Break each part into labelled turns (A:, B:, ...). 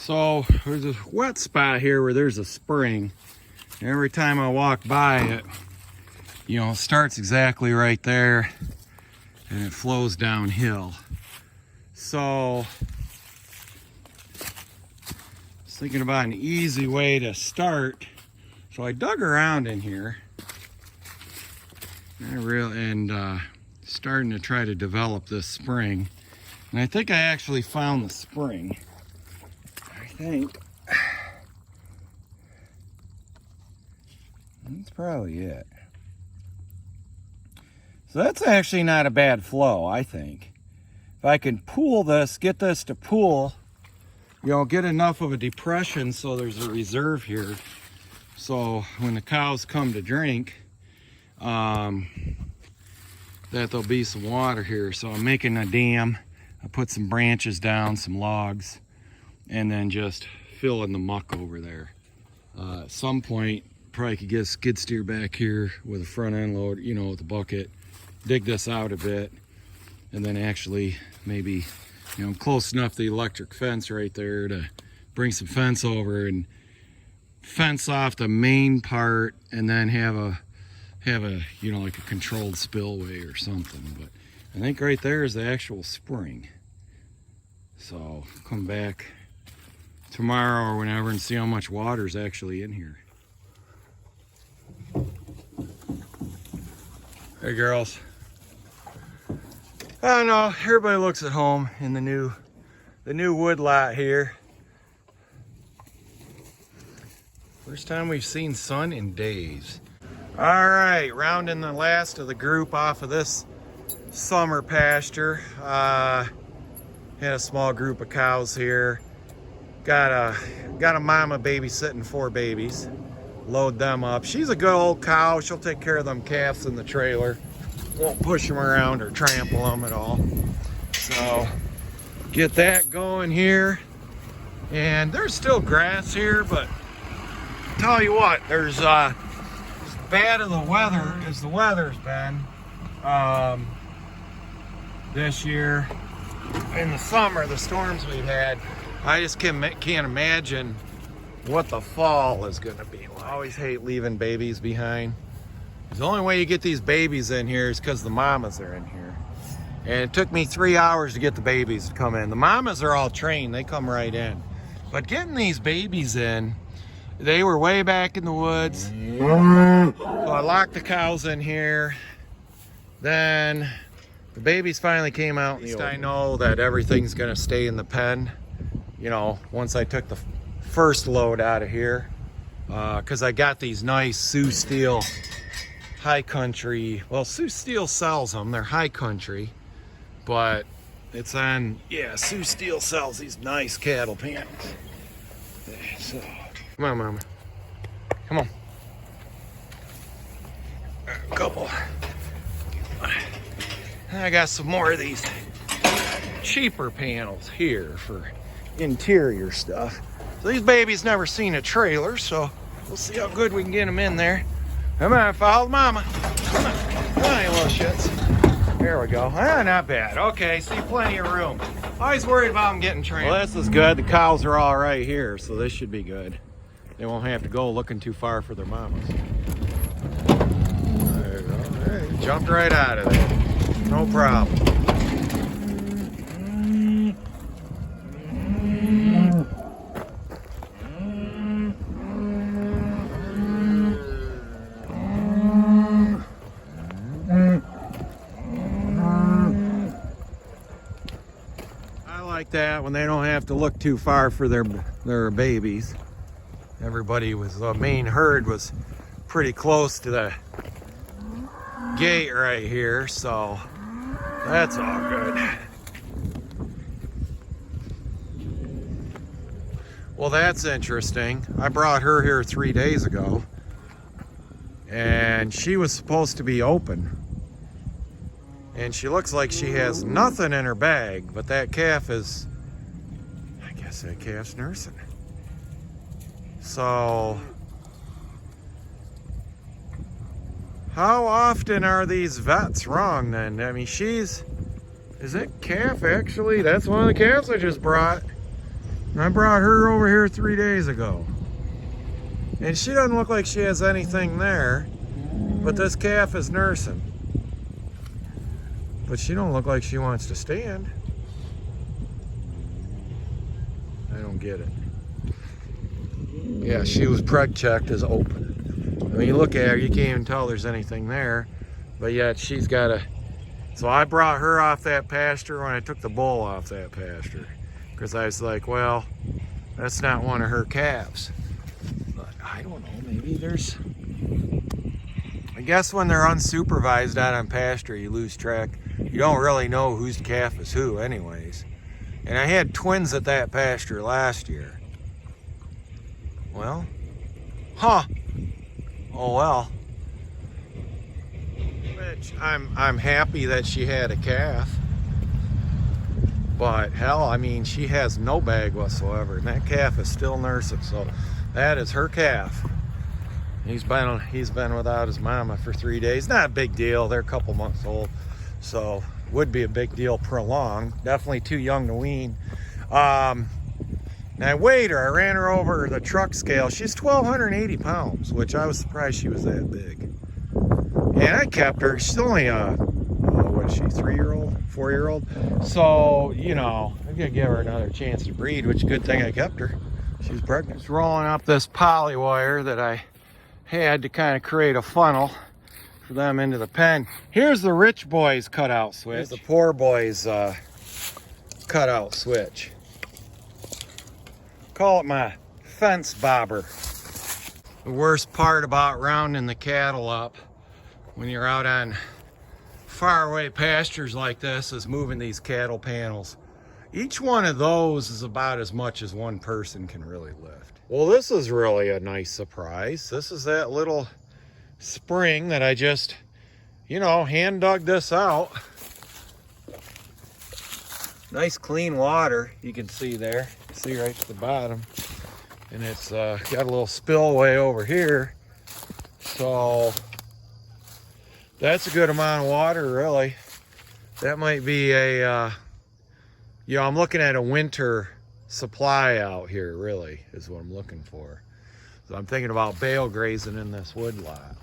A: So there's a wet spot here where there's a spring. Every time I walk by it, it starts exactly right there and it flows downhill. So I was thinking about an easy way to start. So I dug around in here and starting to try to develop this spring. And I think I actually found the spring. I think that's probably it. So that's actually not a bad flow, I think. If I can pool this, get this to pool, get enough of a depression so there's a reserve here. So when the cows come to drink, that there'll be some water here. So I'm making a dam. I put some branches down, some logs, and then just fill in the muck over there. At some point, probably could get a skid steer back here with a front end load, with a bucket, dig this out a bit, and then actually maybe, close enough to the electric fence right there to bring some fence over and fence off the main part, and then have a like a controlled spillway or something. But I think right there is the actual spring. So come back tomorrow or whenever and see how much water is actually in here. Hey girls. I don't know, everybody looks at home in the new wood lot here. First time we've seen sun in days. All right, rounding the last of the group off of this summer pasture. Had a small group of cows here. Got a mama babysitting 4 babies. Load them up. She's a good old cow. She'll take care of them calves in the trailer. Won't push them around or trample them at all. So get that going here. And there's still grass here, but tell you what, there's as bad of the weather as the weather's been this year. In the summer, the storms we've had, I just can't imagine what the fall is going to be like. I always hate leaving babies behind. The only way you get these babies in here is because the mamas are in here. And it took me 3 hours to get the babies to come in. The mamas are all trained, they come right in. But getting these babies in, they were way back in the woods. So I locked the cows in here. Then the babies finally came out. At least I know that everything's gonna stay in the pen, once I took the first load out of here. Because I got these nice Sioux Steel high country. Well, Sioux Steel sells them, they're high country. But it's on, Sioux Steel sells these nice cattle panels. So, come on, Mama. Come on. A couple. I got some more of these cheaper panels here for interior stuff. So these babies never seen a trailer, so we'll see how good we can get them in there. Come on, follow Mama. Come on, you little shits. There we go. Not bad. Okay, see, plenty of room. Always worried about them getting trained. Well, this is good. The cows are all right here, so this should be good. They won't have to go looking too far for their mamas. There you go. Hey, jumped right out of there. No problem. I like that when they don't have to look too far for their babies. The main herd was pretty close to the gate right here, so that's all good. Well, that's interesting. I brought her here 3 days ago, and she was supposed to be open. And she looks like she has nothing in her bag, but that calf is, I guess that calf's nursing. So, how often are these vets wrong then? I mean, is it calf actually? That's one of the calves I just brought. I brought her over here 3 days ago. And she doesn't look like she has anything there, but this calf is nursing. But she don't look like she wants to stand. I don't get it. Yeah, she was preg checked as open. When you look at her, you can't even tell there's anything there, but yet she's got a... So I brought her off that pasture when I took the bull off that pasture, because I was like, well, that's not one of her calves. But I don't know, maybe there's... I guess when they're unsupervised out on pasture, you lose track. You don't really know whose calf is who anyways. And I had twins at that pasture last year. Well, huh. Oh well. Which I'm happy that she had a calf. But hell, I mean, she has no bag whatsoever, and that calf is still nursing. So that is her calf. He's been without his mama for 3 days. Not a big deal. They're a couple months old, so would be a big deal prolonged. Definitely too young to wean. And I weighed her. I ran her over the truck scale. She's 1,280 pounds, which I was surprised she was that big. And I kept her. She's only what is she, 3-year-old, 4-year-old? So, you know, I'm gonna give her another chance to breed, which is a good thing I kept her. She's pregnant. Just rolling up this poly wire that I had to kind of create a funnel for them into the pen. Here's the rich boy's cutout switch. Here's the poor boy's cutout switch. Call it my fence bobber. The worst part about rounding the cattle up when you're out on faraway pastures like this is moving these cattle panels. Each one of those is about as much as one person can really lift. Well, this is really a nice surprise. This is that little spring that I just, you know, hand dug this out. Nice clean water, you can see there. See right to the bottom. And it's got a little spillway over here. So that's a good amount of water, really. That might be a, you know, I'm looking at a winter supply out here, really, is what I'm looking for. So I'm thinking about bale grazing in this wood lot.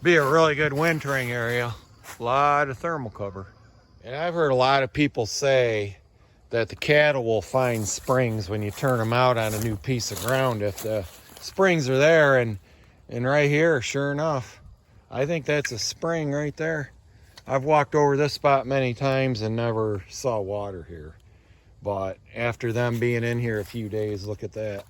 A: Be a really good wintering area. A lot of thermal cover. And I've heard a lot of people say that the cattle will find springs when you turn them out on a new piece of ground if the springs are there. And right here, sure enough, I think that's a spring right there. I've walked over this spot many times and never saw water here. But after them being in here a few days, look at that.